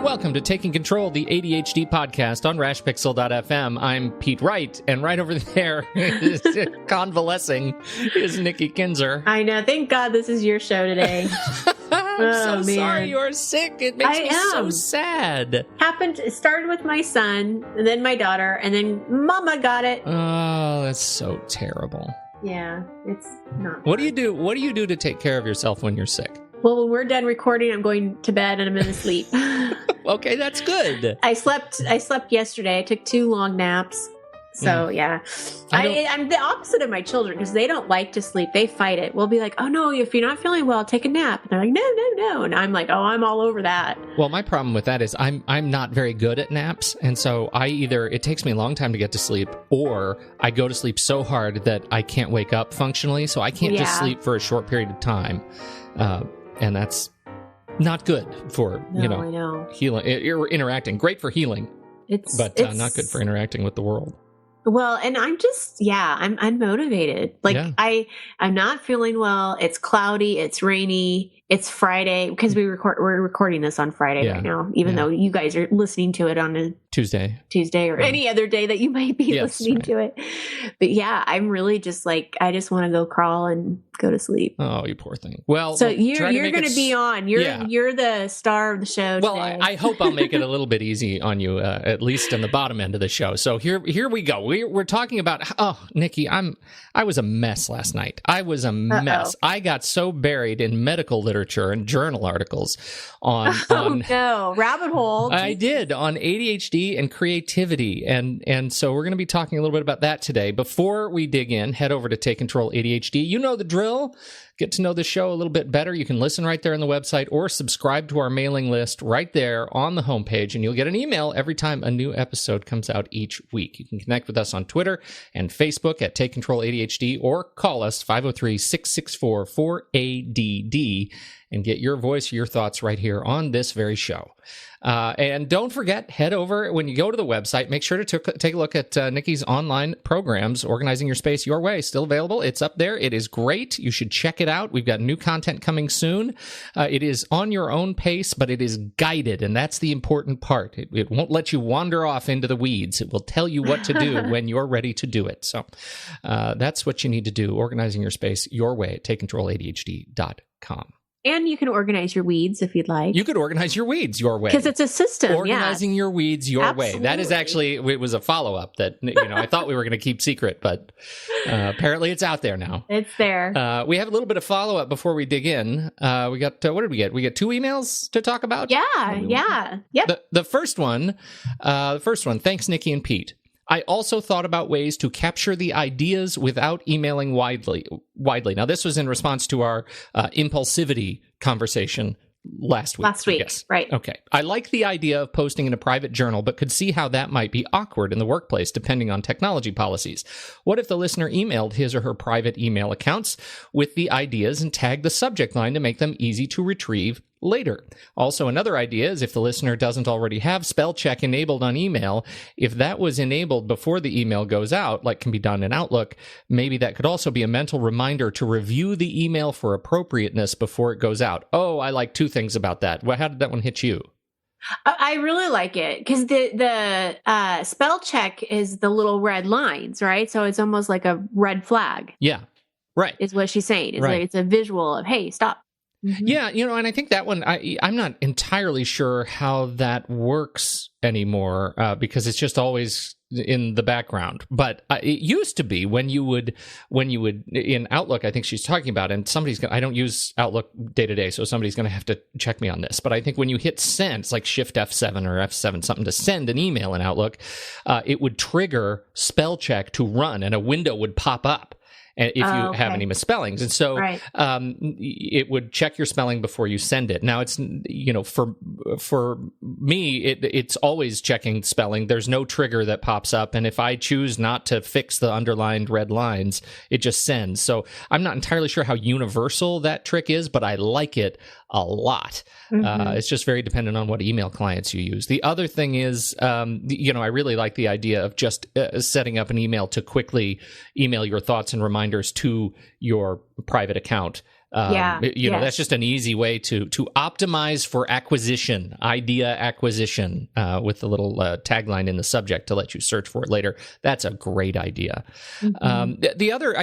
and welcome to Taking Control, the ADHD podcast on rashpixel.fm. I'm Pete Wright, and right over there, convalescing, is Nikki Kinzer. I know. Thank God this is your show today. I'm so sorry you're sick. It makes me so sad. It started with my son, and then my daughter, and then Mama got it. Oh, that's so terrible. Yeah, it's not. What do you do? What do you do to take care of yourself when you're sick? Well, when we're done recording, I'm going to bed and I'm going to sleep. Okay, that's good. I slept yesterday. I took 2 long naps. So, yeah. I'm the opposite of my children because they don't like to sleep. They fight it. We'll be like, oh, no, if you're not feeling well, take a nap. And they're like, no. And I'm like, oh, I'm all over that. Well, my problem with that is I'm not very good at naps. And so it takes me a long time to get to sleep, or I go to sleep so hard that I can't wake up functionally. So I can't just sleep for a short period of time. And that's not good for, healing or interacting. Great for healing, but not good for interacting with the world. Well, and I'm just, I'm unmotivated. I'm not feeling well. It's cloudy. It's rainy. It's Friday because we're recording this on Friday right now, even though you guys are listening to it on a Tuesday or any other day that you might be listening to it. But I'm really just I just want to go crawl and go to sleep. Oh, you poor thing. Well, so you're going to be on. You're the star of the show today. Well, I hope I'll make it a little bit easy on you, at least in the bottom end of the show. So here we go. We're talking about, Nikki, I was a mess last night. I was a mess. I got so buried in medical literature and journal articles on rabbit hole. I did, on ADHD and creativity, and so we're going to be talking a little bit about that today. Before we dig in, head over to Take Control ADHD. You know the drill. Get to know the show a little bit better. You can listen right there on the website or subscribe to our mailing list right there on the homepage, and you'll get an email every time a new episode comes out each week. You can connect with us on Twitter and Facebook at Take Control ADHD, or call us 503-664-4ADD and get your voice, your thoughts right here on this very show. And don't forget, head over, when you go to the website, make sure to take a look at Nikki's online programs, Organizing Your Space Your Way, still available. It's up there. It is great. You should check it out. We've got new content coming soon. It is on your own pace, but it is guided, and that's the important part. It won't let you wander off into the weeds. It will tell you what to do when you're ready to do it. So that's what you need to do, Organizing Your Space Your Way at TakeControlADHD.com. And you can organize your weeds if you'd like. You could organize your weeds your way. Because it's a system, Organizing your weeds your way. That is actually, it was a follow-up that, I thought we were going to keep secret, but apparently it's out there now. It's there. We have a little bit of follow-up before we dig in. We got, what did we get? We got 2 emails to talk about? Yeah. Yep. The first one, thanks, Nikki and Pete. I also thought about ways to capture the ideas without emailing widely. Now, this was in response to our impulsivity conversation last week. Yes. Right. Okay. I like the idea of posting in a private journal, but could see how that might be awkward in the workplace, depending on technology policies. What if the listener emailed his or her private email accounts with the ideas and tagged the subject line to make them easy to retrieve later? Also, another idea is if the listener doesn't already have spell check enabled on email, if that was enabled before the email goes out, like can be done in Outlook, maybe that could also be a mental reminder to review the email for appropriateness before it goes out. Oh, I like 2 things about that. How did that one hit you? I really like it because the spell check is the little red lines, right? So it's almost like a red flag. Yeah, right. Is what she's saying. It's right. Like it's a visual of, hey, stop. Mm-hmm. Yeah, and I think that one, I'm not entirely sure how that works anymore because it's just always in the background. But it used to be when you would in Outlook, I think she's talking about, and I don't use Outlook day to day, so somebody's going to have to check me on this. But I think when you hit send, it's like Shift F7 or F7 something to send an email in Outlook, it would trigger spell check to run, and a window would pop up if you have any misspellings. And so it would check your spelling before you send it. Now, it's, for me, it's always checking spelling. There's no trigger that pops up. And if I choose not to fix the underlined red lines, it just sends. So I'm not entirely sure how universal that trick is, but I like it a lot. Mm-hmm. It's just very dependent on what email clients you use. The other thing is, I really like the idea of just setting up an email to quickly email your thoughts and reminders to your private account. That's just an easy way to optimize for acquisition, idea acquisition, with the little tagline in the subject to let you search for it later. That's a great idea. The other,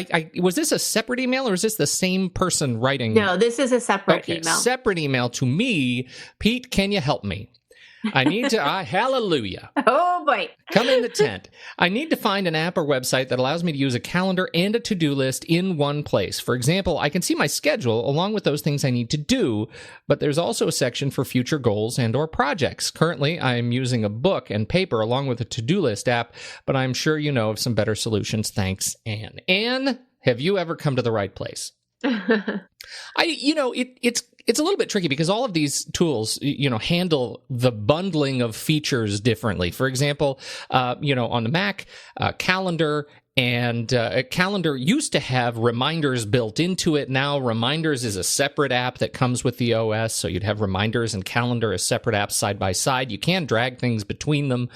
was this a separate email or is this the same person writing? No, this is a separate email. Separate email to me. Pete, can you help me? I need to, hallelujah. Oh, boy. Come in the tent. I need to find an app or website that allows me to use a calendar and a to-do list in one place. For example, I can see my schedule along with those things I need to do, but there's also a section for future goals and or projects. Currently, I'm using a book and paper along with a to-do list app, but I'm sure you know of some better solutions. Thanks, Anne. Anne, have you ever come to the right place? It's a little bit tricky because all of these tools, handle the bundling of features differently. For example, on the Mac, Calendar and Calendar used to have reminders built into it. Now Reminders is a separate app that comes with the OS. So you'd have Reminders and Calendar as separate apps side by side. You can drag things between them,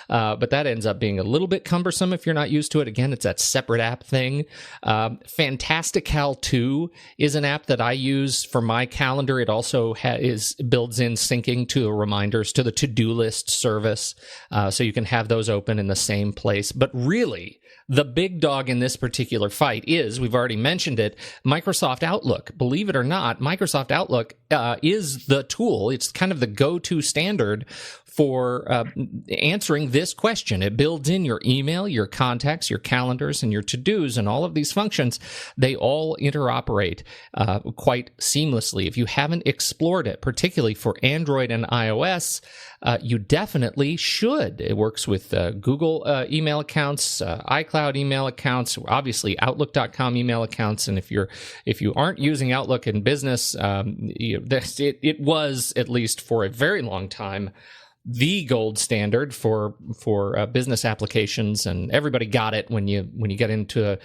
but that ends up being a little bit cumbersome if you're not used to it. Again, it's that separate app thing. Fantastical 2 is an app that I use for my calendar. It also builds in syncing to the reminders to the to-do list service. So you can have those open in the same place. But really, the big dog in this particular fight is, we've already mentioned it, Microsoft Outlook. Believe it or not, Microsoft Outlook is the tool. It's kind of the go-to standard for answering this question. It builds in your email, your contacts, your calendars, and your to-dos, and all of these functions. They all interoperate quite seamlessly. If you haven't explored it, particularly for Android and iOS, you definitely should. It works with Google email accounts, iCloud email accounts, obviously Outlook.com email accounts. And if you aren't using Outlook in business, it was, at least for a very long time, the gold standard for business applications, and everybody got it. When you get into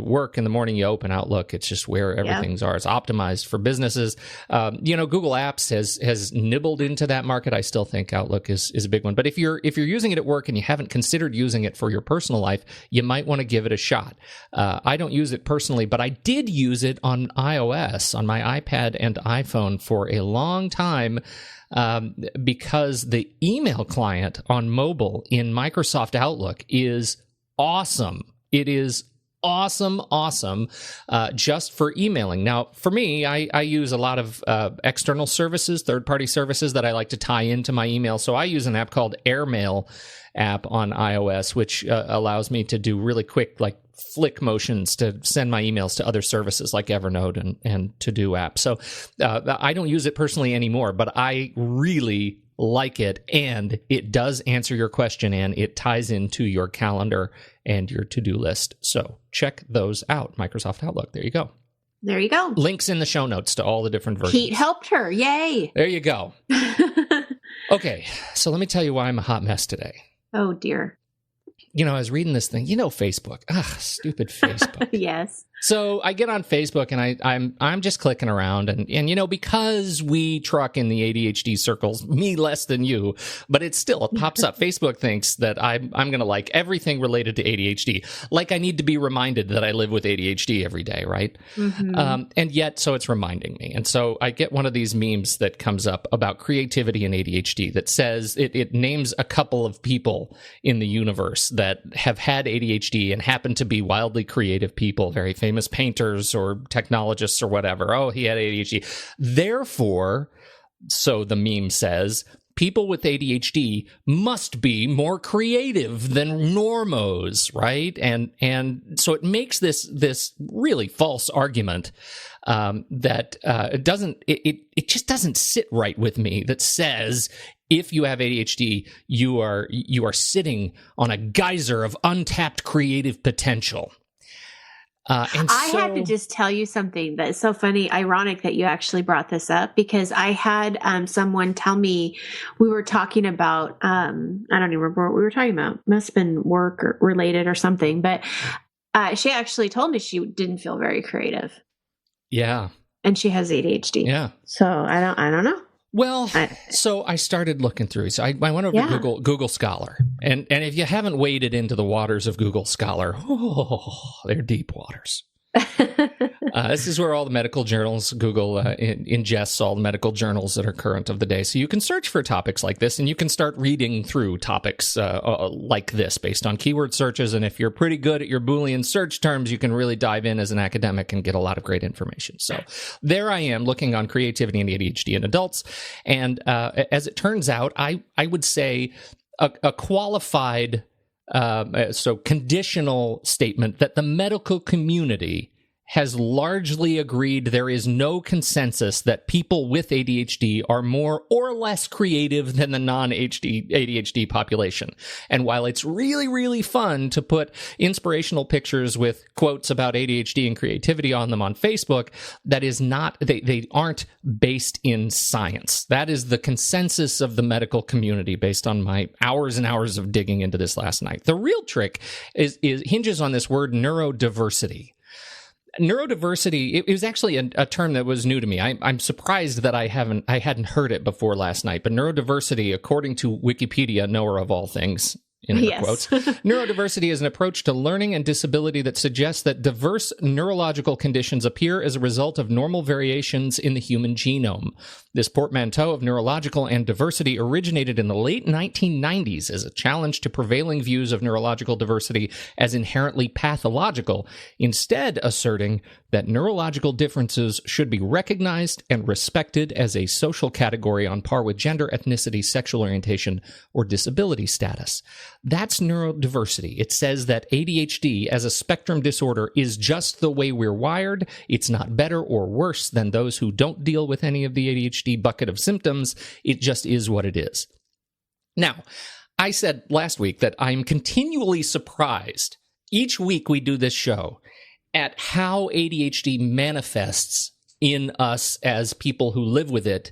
work in the morning, you open Outlook. It's just where everything's are. It's optimized for businesses. Google Apps has nibbled into that market. I still think Outlook is a big one. But if you're using it at work and you haven't considered using it for your personal life, you might want to give it a shot. I don't use it personally, but I did use it on iOS, on my iPad and iPhone for a long time. Because the email client on mobile in Microsoft Outlook is awesome. It is awesome, just for emailing. Now, for me, I use a lot of external services, third-party services that I like to tie into my email. So I use an app called AirMail app on iOS, which allows me to do really quick, like, flick motions to send my emails to other services like Evernote and To-Do apps. So I don't use it personally anymore, but I really like it, and it does answer your question, and it ties into your calendar and your to-do list. So check those out. Microsoft Outlook. There you go. There you go. Links in the show notes to all the different versions. Pete helped her. Yay. There you go. Okay, so let me tell you why I'm a hot mess today. Oh, dear. I was reading this thing. Facebook. Stupid Facebook. Yes. So I get on Facebook and I'm just clicking around and because we truck in the ADHD circles, me less than you, but it pops up. Facebook thinks that I'm going to like everything related to ADHD. Like I need to be reminded that I live with ADHD every day, right? Mm-hmm. And yet, so it's reminding me. And so I get one of these memes that comes up about creativity and ADHD that says it names a couple of people in the universe that have had ADHD and happen to be wildly creative people, very famous painters or technologists or whatever. Oh, he had ADHD. Therefore, so the meme says, people with ADHD must be more creative than normos, right? And so it makes this really false argument that it just doesn't sit right with me, that says if you have ADHD, you are sitting on a geyser of untapped creative potential. I had to just tell you something that's so funny, ironic that you actually brought this up, because I had someone tell me, we were talking about, I don't even remember what we were talking about. Must have been work or related or something, but she actually told me she didn't feel very creative. Yeah. And she has ADHD. Yeah. So I don't know. Well, so I started looking through. So I went over to Google Scholar. And if you haven't waded into the waters of Google Scholar, they're deep waters. This is where all the medical journals, Google ingests all the medical journals that are current of the day. So you can search for topics like this, and you can start reading through topics like this based on keyword searches. And if you're pretty good at your Boolean search terms, you can really dive in as an academic and get a lot of great information. So there I am looking on creativity and ADHD in adults. And as it turns out, I would say a qualified, so conditional statement that the medical community has largely agreed there is no consensus that people with ADHD are more or less creative than the non-ADHD population. And while it's really, really fun to put inspirational pictures with quotes about ADHD and creativity on them on Facebook, that is not, they aren't based in science. That is the consensus of the medical community based on my hours and hours of digging into this last night. The real trick hinges on this word neurodiversity. Neurodiversity, it was actually a term that was new to me. I'm surprised that I hadn't heard it before last night. But neurodiversity, according to Wikipedia, knower of all things, in air quotes, neurodiversity is an approach to learning and disability that suggests that diverse neurological conditions appear as a result of normal variations in the human genome. This portmanteau of neurological and diversity originated in the late 1990s as a challenge to prevailing views of neurological diversity as inherently pathological, instead asserting that neurological differences should be recognized and respected as a social category on par with gender, ethnicity, sexual orientation, or disability status. That's neurodiversity. It says that ADHD as a spectrum disorder is just the way we're wired. It's not better or worse than those who don't deal with any of the ADHD bucket of symptoms. It just is what it is. Now, I said last week that I'm continually surprised. Each week we do this show at how ADHD manifests in us as people who live with it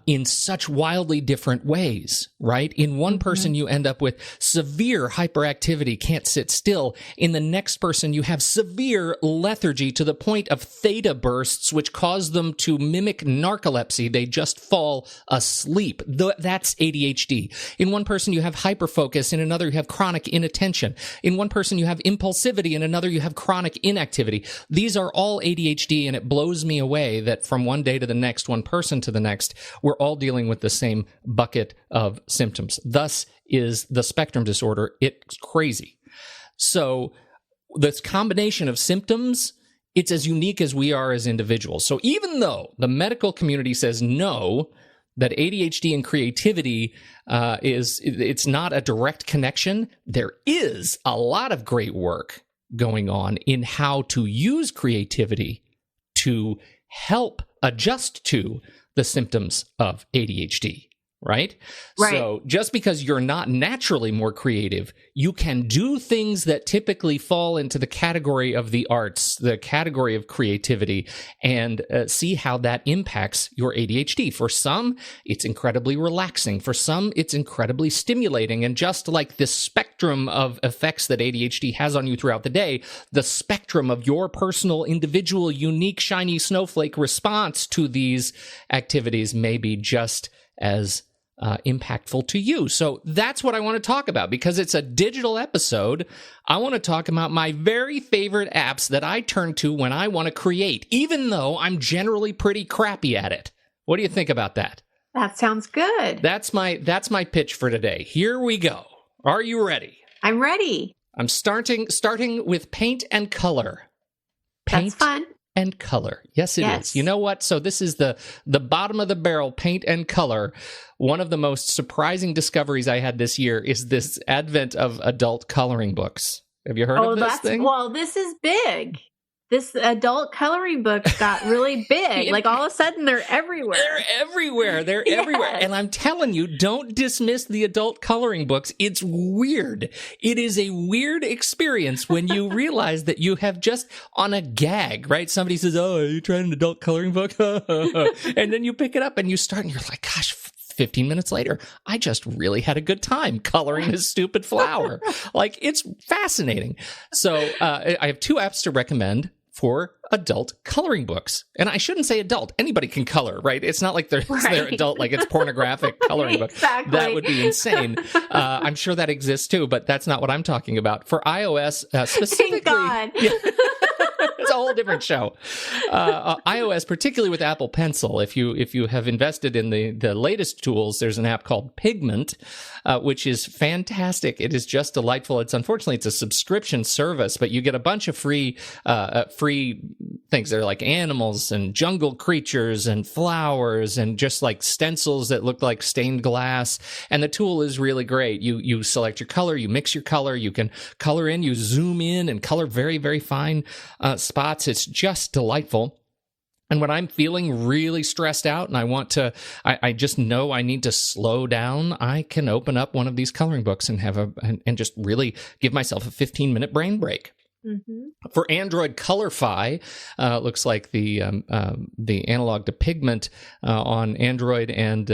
in such wildly different ways, right? In one person, you end up with severe hyperactivity, can't sit still. In the next person, you have severe lethargy to the point of theta bursts, which cause them to mimic narcolepsy. They just fall asleep. That's ADHD. In one person, you have hyperfocus. In another, you have chronic inattention. In one person, you have impulsivity. In another, you have chronic inactivity. These are all ADHD, and it blows me away that from one day to the next, one person to the next, we're all dealing with the same bucket of symptoms. Thus is the spectrum disorder. It's crazy. So this combination of symptoms, it's as unique as we are as individuals. So even though the medical community says no, that ADHD and creativity it's not a direct connection, there is a lot of great work going on in how to use creativity to help adjust to the symptoms of ADHD, right? So just because you're not naturally more creative, you can do things that typically fall into the category of the arts, the category of creativity, and see how that impacts your ADHD. For some, it's incredibly relaxing. For some, it's incredibly stimulating. And just like the spectrum of effects that ADHD has on you throughout the day, the spectrum of your personal, individual, unique, shiny snowflake response to these activities may be just as impactful to you. So that's what I want to talk about. Because it's a digital episode, I want to talk about my very favorite apps that I turn to when I want to create, even though I'm generally pretty crappy at it. What do you think about that? That sounds good. That's my pitch for today. Here we go. Are you ready? I'm ready. I'm starting with paint and color. Paint That's fun. And color. Yes, it is. You know what? So this is the bottom of the barrel, paint and color. One of the most surprising discoveries I had this year is this advent of adult coloring books. Have you heard of this thing? Well, this is big. This adult coloring books got really big. Like all of a sudden they're everywhere. They're everywhere. And I'm telling you, don't dismiss the adult coloring books. It's weird. It is a weird experience when you realize that you have just on a gag, right? Somebody says, "Oh, are you trying an adult coloring book?" And then you pick it up and you start and you're like, gosh, 15 minutes later, I just really had a good time coloring this stupid flower. Like, it's fascinating. So I have two apps to recommend for adult coloring books. And I shouldn't say adult. Anybody can color, right? It's not like they're adult, like it's pornographic coloring book. Exactly. That would be insane. I'm sure that exists too, but that's not what I'm talking about. For iOS specifically. Thank God. It's whole different show. iOS, particularly with Apple Pencil, if you have invested in the latest tools, there's an app called Pigment, which is fantastic. It is just delightful. Unfortunately, it's a subscription service, but you get a bunch of free things. They're like animals and jungle creatures and flowers and just like stencils that look like stained glass. And the tool is really great. You select your color, you mix your color, you can color in, you zoom in and color very, very fine spots. It's just delightful. And when I'm feeling really stressed out and I just know I need to slow down, I can open up one of these coloring books and and just really give myself a 15-minute brain break. Mm-hmm. For Android, Colorify looks like the analog to Pigment on Android, and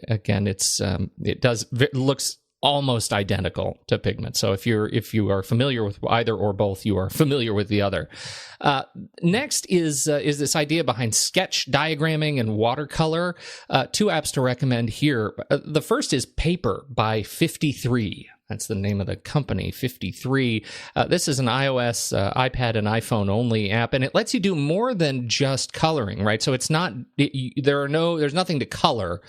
again, it looks almost identical to Pigment. So if you are familiar with either or both, you are familiar with the other. Next is this idea behind sketch diagramming and watercolor. Two apps to recommend here. The first is Paper by 53. That's the name of the company, 53. This is an iOS, iPad, and iPhone only app, and it lets you do more than just coloring, right? So it's not there's nothing to color.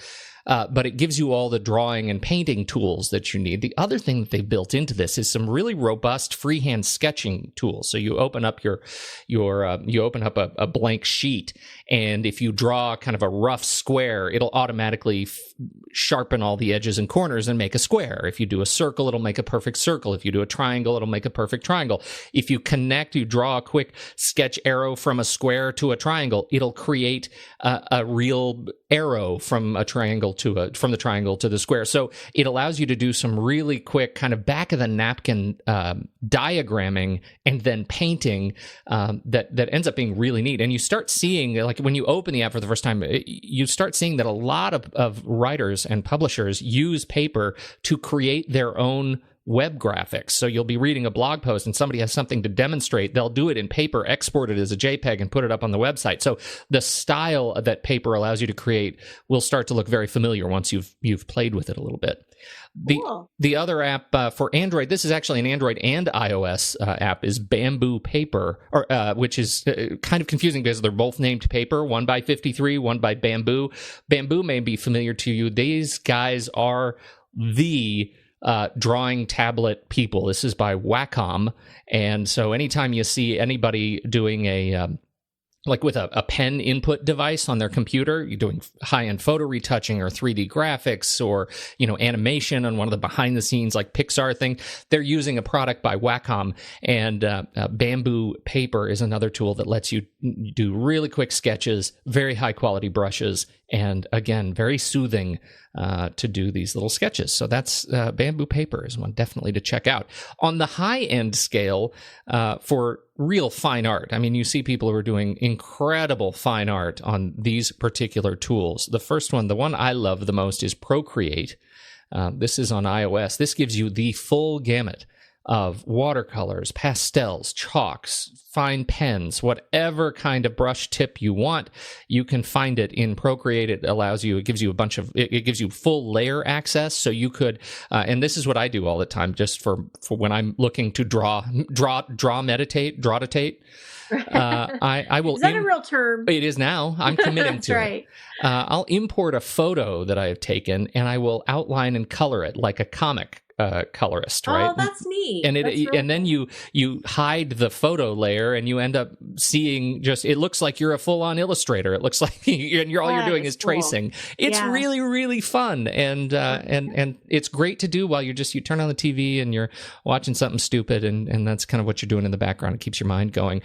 But it gives you all the drawing and painting tools that you need. The other thing that they've built into this is some really robust freehand sketching tools. So you open up a blank sheet, and if you draw kind of a rough square, it'll automatically sharpen all the edges and corners and make a square. If you do a circle, it'll make a perfect circle. If you do a triangle, it'll make a perfect triangle. If you draw a quick sketch arrow from a square to a triangle, it'll create a real arrow from a triangle from the triangle to the square. So it allows you to do some really quick kind of back of the napkin diagramming and then painting that ends up being really neat. And you start seeing, like when you open the app for the first time, you start seeing that a lot of writers and publishers use Paper to create their own web graphics. So you'll be reading a blog post and somebody has something to demonstrate. They'll do it in Paper, export it as a JPEG, and put it up on the website. So the style that Paper allows you to create will start to look very familiar once you've played with it a little bit. The other app for Android, this is actually an Android and iOS app, is Bamboo Paper, which is kind of confusing because they're both named Paper, one by 53, one by Bamboo. Bamboo may be familiar to you. These guys are the drawing tablet people. This is by Wacom, and so anytime you see anybody doing like with a pen input device on their computer, you're doing high-end photo retouching or 3D graphics or animation on one of the behind-the-scenes like Pixar thing, they're using a product by Wacom, and Bamboo Paper is another tool that lets you do really quick sketches, very high-quality brushes, and again, very soothing to do these little sketches. So that's Bamboo Paper is one definitely to check out. On the high-end scale, for real fine art, I mean, you see people who are doing incredible fine art on these particular tools. The first one, the one I love the most, is Procreate. This is on iOS. This gives you the full gamut of watercolors, pastels, chalks, fine pens, whatever kind of brush tip you want, you can find it in Procreate. It gives you full layer access. So you could, and this is what I do all the time, just for when I'm looking to meditate. I will. Is that a real term? It is now. I'm committing to right. it. I'll import a photo that I have taken, and I will outline and color it like a comic colorist, right? Oh, that's neat. And then you hide the photo layer, and you end up seeing it looks like you're a full-on illustrator. It looks like all you're doing is tracing. It's really, really fun, and it's great to do while you turn on the TV and you're watching something stupid, and that's kind of what you're doing in the background. It keeps your mind going.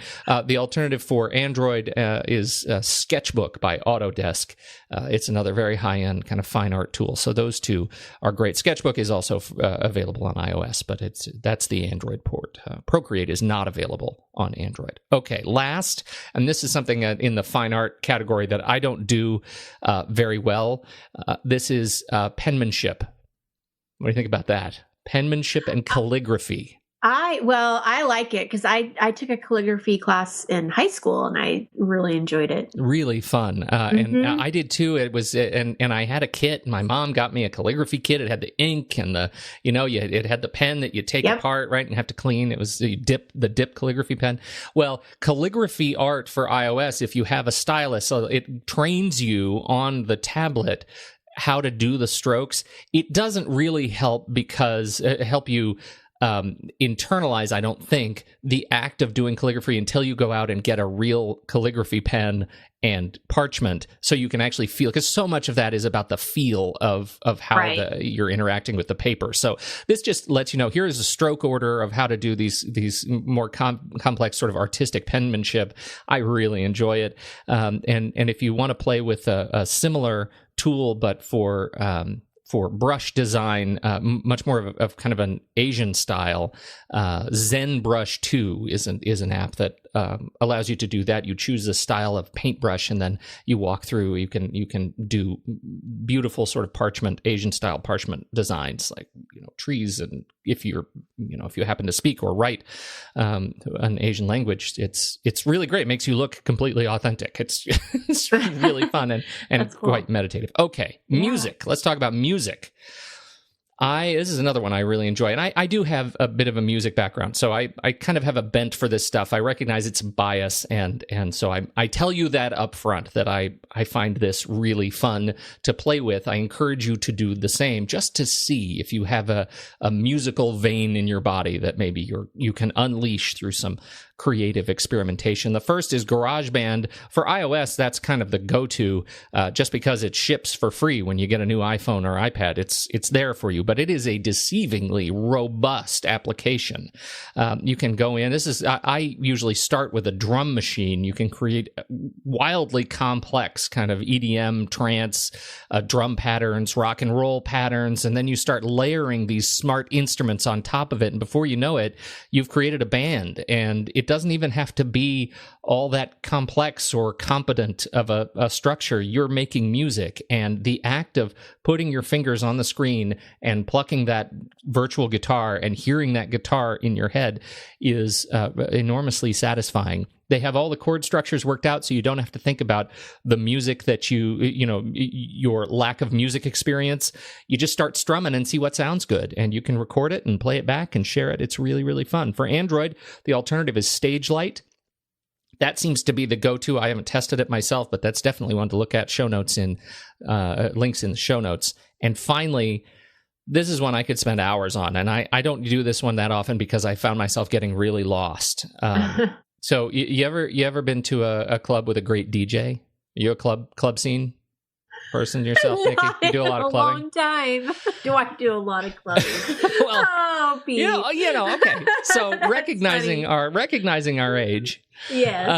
The alternative for Android is Sketchbook by Autodesk. It's another very high-end kind of fine art tool. So those two are great. Sketchbook is also available on iOS, but that's the Android port. Procreate is not available on Android. Okay, last, and this is something in the fine art category that I don't do very well. This is penmanship. What do you think about that? Penmanship and calligraphy. I like it because I took a calligraphy class in high school and I really enjoyed it. Really fun. And I did too. It was, and I had a kit. My mom got me a calligraphy kit. It had the ink and it had the pen that you take apart, right, and have to clean. It was the dip calligraphy pen. Well, calligraphy art for iOS, if you have a stylus, so it trains you on the tablet how to do the strokes. It doesn't really help help you internalize, I don't think, the act of doing calligraphy until you go out and get a real calligraphy pen and parchment, so you can actually feel, because so much of that is about the feel of how you're interacting with the paper. So this just lets you know, here is a stroke order of how to do these more complex sort of artistic penmanship. I really enjoy it. And if you want to play with a similar tool, but for brush design, much more of kind of an Asian style, Zen Brush 2 is an app that allows you to do that. You choose a style of paintbrush, and then you walk through. You can do beautiful sort of Asian style parchment designs, like trees. And if you happen to speak or write an Asian language, it's really great. It makes you look completely authentic. It's really fun and cool. Quite meditative. Okay, music. Let's talk about music. This is another one I really enjoy, and I do have a bit of a music background, so I kind of have a bent for this stuff. I recognize it's bias, and so I tell you that up front, that I find this really fun to play with. I encourage you to do the same, just to see if you have a musical vein in your body that maybe you can unleash through some creative experimentation. The first is GarageBand. For iOS, that's kind of the go-to, just because it ships for free when you get a new iPhone or iPad. It's there for you, but it is a deceivingly robust application. You can go in. I usually start with a drum machine. You can create wildly complex kind of EDM, trance, drum patterns, rock and roll patterns, and then you start layering these smart instruments on top of it, and before you know it, you've created a band. And it doesn't even have to be all that complex or competent of a structure. You're making music, and the act of putting your fingers on the screen and plucking that virtual guitar and hearing that guitar in your head is enormously satisfying. They have all the chord structures worked out, so you don't have to think about the music that your lack of music experience. You just start strumming and see what sounds good, and you can record it and play it back and share it. It's really, really fun. For Android, the alternative is StageLight. That seems to be the go-to. I haven't tested it myself, but that's definitely one to look at. Links in the show notes. And finally, this is one I could spend hours on, and I don't do this one that often because I found myself getting really lost. So you ever been to a club with a great DJ? You a club scene person yourself, Nikki? You do a lot of clubbing? A long time. Do I do a lot of clubbing? Well, oh, Pete. Okay. So recognizing our age. Yes.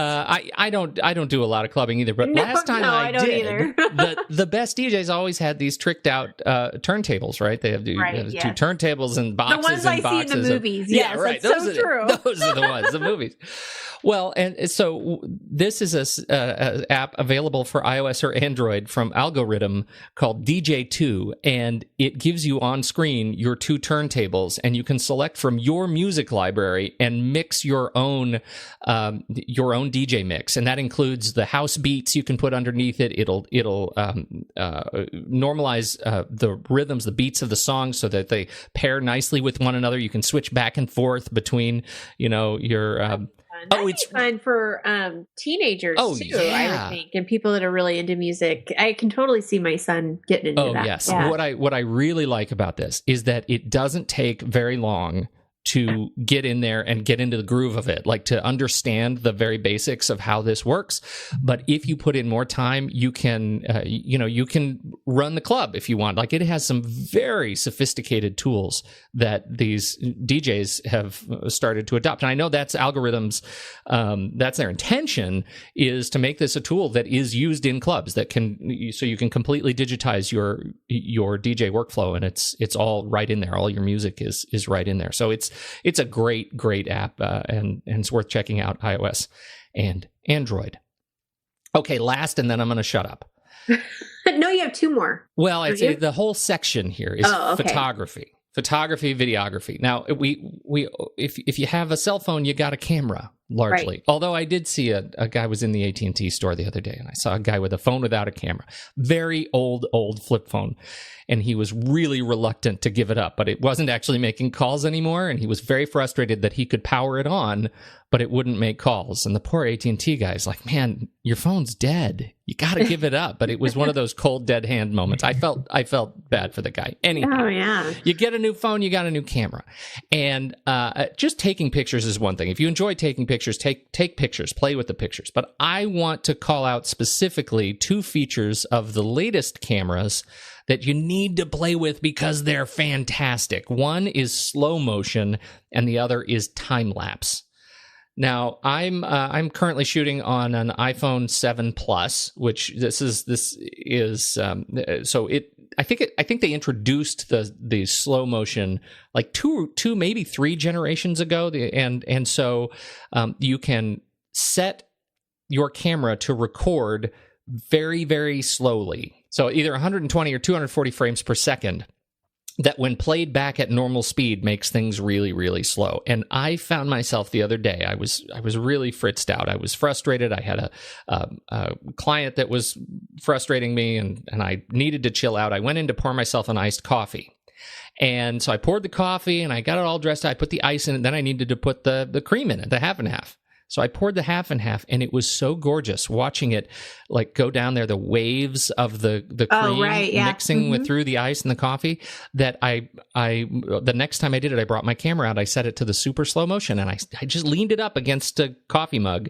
I don't do a lot of clubbing either, but last time I did, the best DJs always had these tricked out turntables, right? They have two turntables and boxes. The ones and I see in the movies. Yes, right. Those are true. Those are the ones, the movies. Well, and so this is a app available for iOS or Android from Algorithm called DJ2, and it gives you on screen your two turntables, and you can select from your music library and mix your own DJ mix, and that includes the house beats you can put underneath it. It'll normalize the rhythms, the beats of the song, so that they pair nicely with one another. You can switch back and forth between your. It's fun for teenagers too, yeah. I would think, and people that are really into music. I can totally see my son getting into that. Yes. Yeah. What I really like about this is that it doesn't take very long to get in there and get into the groove of it, like to understand the very basics of how this works. But if you put in more time, you can, you can run the club if you want. Like, it has some very sophisticated tools that these DJs have started to adopt. And I know that's Algorithm's, that's their intention, is to make this a tool that is used in clubs so you can completely digitize your DJ workflow, and it's all right in there. All your music is right in there. So it's a great app, and it's worth checking out, iOS and Android. Okay, last, and then I'm going to shut up. No, you have two more. Well, I'd say the whole section here is photography. Photography, videography. Now, if you have a cell phone, you got a camera, largely. Right. Although I did see a guy was in the AT&T store the other day, and I saw a guy with a phone without a camera. Very old flip phone. And he was really reluctant to give it up, but it wasn't actually making calls anymore, and he was very frustrated that he could power it on, but it wouldn't make calls. And the poor AT&T guy's like, man, your phone's dead. You got to give it up. But it was one of those cold, dead hand moments. I felt bad for the guy. Anyhow, oh, yeah. You get a new phone, you got a new camera. And just taking pictures is one thing. If you enjoy taking pictures, take pictures, play with the pictures. But I want to call out specifically 2 features of the latest cameras that you need to play with because they're fantastic. One is slow motion, and the other is time lapse. Now, I'm currently shooting on an iPhone 7 Plus, which this is I think they introduced the slow motion like two maybe 3 generations ago, and so you can set your camera to record very, very slowly. So either 120 or 240 frames per second, that when played back at normal speed makes things really, really slow. And I found myself the other day, I was really fritzed out. I was frustrated. I had a client that was frustrating me, and I needed to chill out. I went in to pour myself an iced coffee. And so I poured the coffee, and I got it all dressed. I put the ice in it. Then I needed to put the cream in it, the half and half. So I poured the half and half, and it was so gorgeous watching it like go down there, the waves of the cream mixing with through the ice and the coffee, that I the next time I did it, I brought my camera out. I set it to the super slow motion, and I just leaned it up against a coffee mug,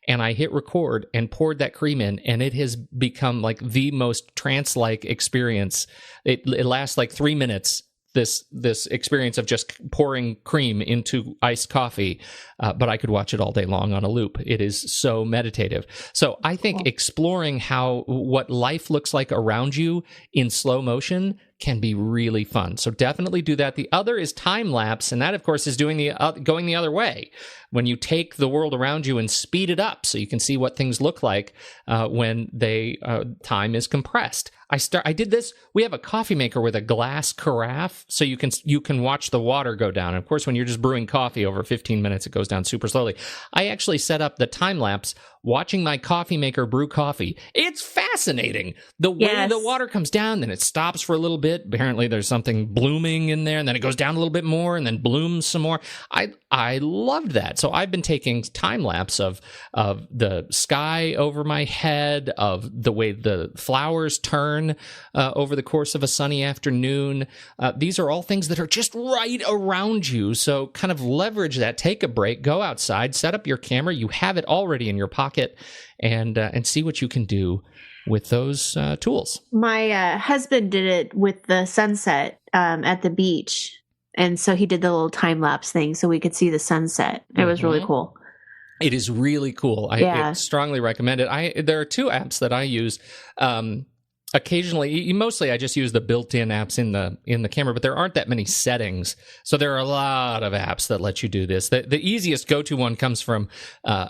and I hit record and poured that cream in, and it has become like the most trance-like experience. It lasts like 3 minutes. This experience of just pouring cream into iced coffee, but I could watch it all day long on a loop. It is so meditative. So I think exploring what life looks like around you in slow motion can be really fun. So definitely do that. The other is time lapse, and that, of course, is going the other way. When you take the world around you and speed it up so you can see what things look like when time is compressed. I did this. We have a coffee maker with a glass carafe, so you can watch the water go down. And of course, when you're just brewing coffee over 15 minutes, it goes down super slowly. I actually set up the time lapse watching my coffee maker brew coffee. It's fascinating. The way the water comes down, then it stops for a little bit. Apparently there's something blooming in there, and then it goes down a little bit more and then blooms some more. I loved that. So I've been taking time lapse of the sky over my head, of the way the flowers turn over the course of a sunny afternoon. These are all things that are just right around you. So kind of leverage that, take a break, go outside, set up your camera. You have it already in your pocket, and see what you can do with those tools. My husband did it with the sunset at the beach. And so he did the little time lapse thing so we could see the sunset. It was really cool. It is really cool. I strongly recommend it. There are 2 apps that I use. Occasionally, mostly I just use the built-in apps in the camera, but there aren't that many settings. So there are a lot of apps that let you do this. The easiest go-to one comes from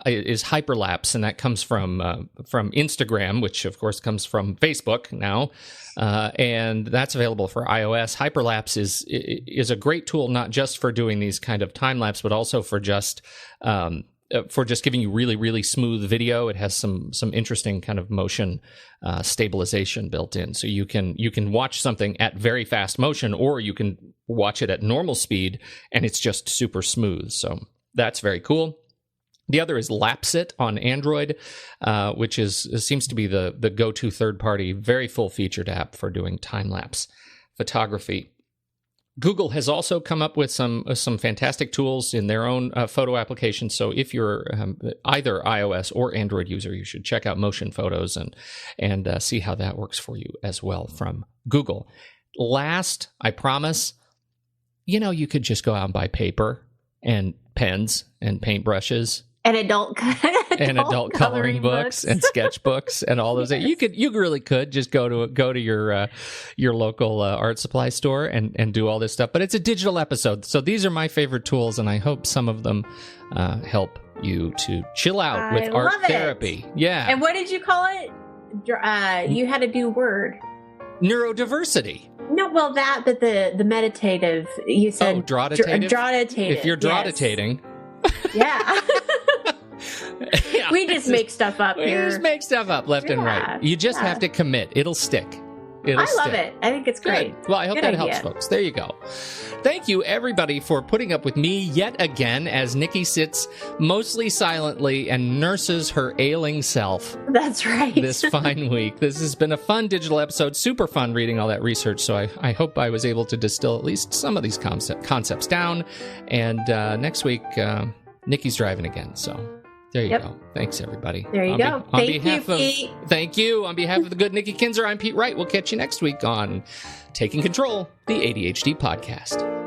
is Hyperlapse, and that comes from Instagram, which of course comes from Facebook now, and that's available for iOS. Hyperlapse is a great tool, not just for doing these kind of time lapse, but also for just giving you really, really smooth video. It has some interesting kind of motion stabilization built in. So you can watch something at very fast motion, or you can watch it at normal speed, and it's just super smooth. So that's very cool. The other is Lapsit on Android, which seems to be the go-to third-party, very full-featured app for doing time-lapse photography. Google has also come up with some fantastic tools in their own photo applications. So if you're either iOS or Android user, you should check out Motion Photos and see how that works for you as well from Google. Last, I promise, you could just go out and buy paper and pens and paintbrushes. And adult coloring books and sketchbooks and all those. You really could just go to your local art supply store and do all this stuff. But it's a digital episode, so these are my favorite tools, and I hope some of them help you to chill out with art therapy. Yeah. And what did you call it? You had a new word. Neurodiversity. No, well, but the meditative, you said. Drawditative? Drawditative. If you're drawditating. Yes. Yeah. We just make stuff up here. We just make stuff up left and right. You just have to commit. It'll stick. I love it. I think it's great. Good. Well, I hope that helps, folks. There you go. Thank you, everybody, for putting up with me yet again as Nikki sits mostly silently and nurses her ailing self. That's right. This fine week. This has been a fun digital episode. Super fun reading all that research. So I hope I was able to distill at least some of these concepts down. And next week, Nikki's driving again. So there you go. Thanks, everybody. There you go. Thank you, Pete. Thank you. On behalf of the good Nikki Kinzer, I'm Pete Wright. We'll catch you next week on Taking Control, the ADHD podcast.